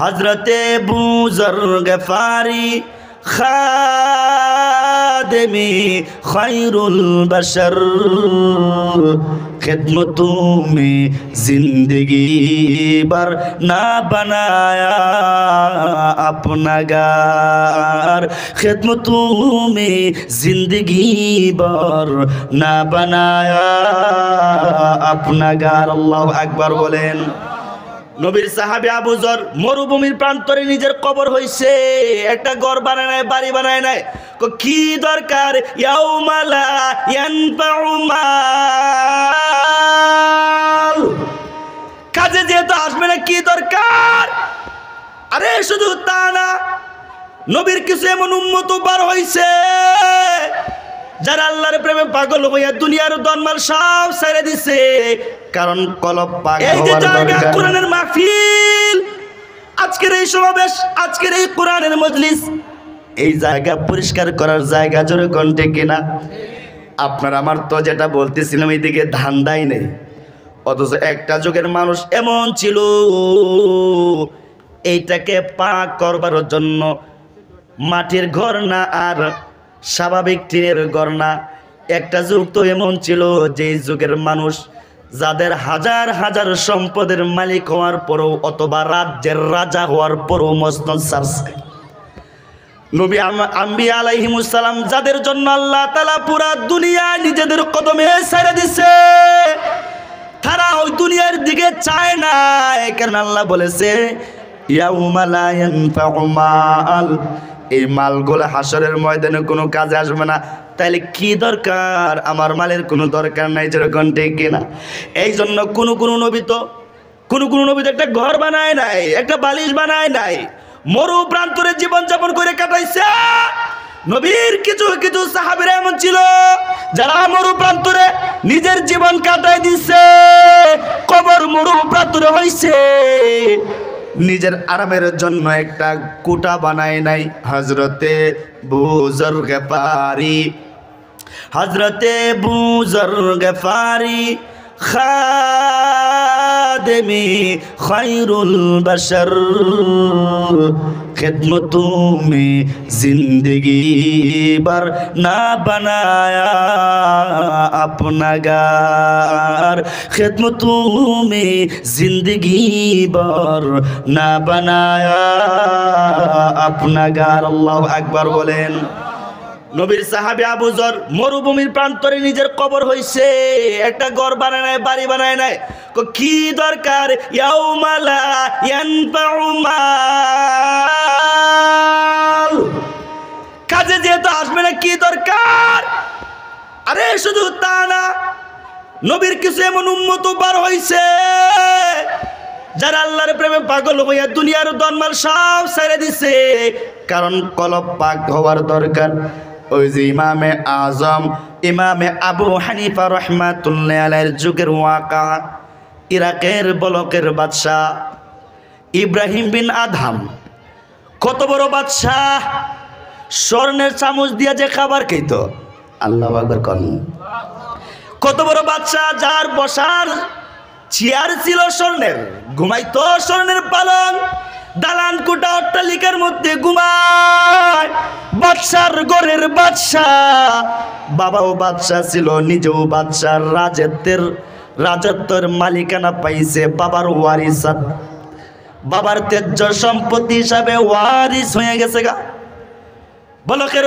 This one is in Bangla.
হযরতে বুজর গফারি খাদেমি খৈরুল বশর खिदमतों में जिंदगी भर ना बनाया अपना घर खिदमतों में जिंदगी भर ना बनाया अपना घर अल्लाहु আকবার বলেন। নবীর সাহাবী আবু যর মরুভূমির প্রান্তরে নিজের কবর হইছে, একটা ঘর বানায় নাই, বাড়ি বানায় নাই। কি দরকার? ইয়াউমা লা ইয়ানফাউ মাল, কাজে যেহেতু আসবে না, কি দরকার? আরে শুধু তা না, নবীর কিছু এমন উম্মত বার হইছে যারা আল্লাহর প্রেমে পাগল হইয়া দুনিয়ার ধনমাল সব ছেড়ে দিছে, কারণ কলব পাক হওয়ার দরকার। কোরআনের মাহফিল, আজকের এই সমাবেশ, আজকের এই কোরআনের মজলিস, এই জায়গা পরিষ্কার করার জায়গা, জোরে কণ্ঠে কিনা? আপনার আমার তো যেটা বলতেছিলাম এইদিকে ধান্দাই নেই, অথচ একটা যুগের মানুষ এমন ছিল এইটাকে পাক করবার জন্য মাটির ঘর না আর স্বাভাবিক টিনের ঘর না, একটা যুগ তো এমন ছিল যে যুগের মানুষ যাদের হাজার হাজার সম্পদের মালিক হওয়ার পরও অথবা রাজ্যের রাজা হওয়ার পরও মসনদ ছাড়ছে। নবী আম্বিয়া আলাইহিমুস সালাম যাদের জন্য আল্লাহ তাআলা পুরা দুনিয়া নিজেদের কদমে ছেড়ে দিছে, তারা ওই দুনিয়ার দিকে চায় না, কারণ আল্লাহ বলেছে ইয়াউমা লা ইয়ানফাউ মাল, এই মালগুলো হাসরের ময়দানে কোনো কাজে আসবে না। তাইলে কি দরকার? আমার মালের কোনো দরকার নাই, যেরকম ঠিক কিনা? এই জন্য কোনো নবী তো একটা ঘর বানায় নাই, একটা বালিশ বানায় নাই, মরু প্রান্তরে জীবনযাপন করে কাটাইছে। নবীর কিছু কিছু সাহাবীরা এমন ছিল যারা মরু প্রান্তরে নিজের জীবন কাটাই দিছে, কবর মরু প্রান্তরে হইছে, নিজের আরামের জন্য একটা কুটা বানায় নাই। হযরতে বুজর গফারি খাদেমি খৈরুল বশর खिदमतों में जिंदगी भर ना बनाया अपना घर खिदमतों में जिंदगी भर ना बनाया अपना घर अल्लाहु আকবার বলেন। নবীর সাহাবী আবু যর মরুভূমির প্রান্তরে নিজের কবর হইছে, একটা ঘর বানায় নাই, বাড়ি বানায় নাই। কি দরকার? ইয়াউমা লা ইয়ানফাউ মাল, কাজে যেহেতু আসবে না, কি দরকার? আরে শুধু তা না, নবীর কিছু এমন উম্মত বার হইছে যারা আল্লাহর প্রেমে পাগল হইয়া দুনিয়ার ধনমাল সব ছেড়ে দিছে, কারণ কলব পাক হওয়ার দরকার। ওই যে ইমামে আজম ইমামে আবু হানিফা রাহমাতুল্লাহ আলাইহির যুগের ওয়াকা, ইরাকের বলকের বাদশাহ ইব্রাহিম বিন আদহাম, কত বড় বাদশাহ, স্বর্ণের চামচ দিয়া যে খাবার খেত, আল্লাহু আকবার কোন, কত বড় বাদশাহ, যার বসার চেয়ার ছিল স্বর্ণের, ঘুমাইতো স্বর্ণের পালং, দালান কোটা অট্টালিকার মধ্যে ঘুমায়। বাদশার ঘরের বাদশাহ, বাবাও বাদশাহ ছিল, নিজেও বাদশাহ, রাজত্বের মালিকানা পাইছে বাবার ওয়ারিসাত, বাবার তেজ্য সম্পত্তি হিসাবে ওয়ারিস হয়ে গেছে গা। বলকের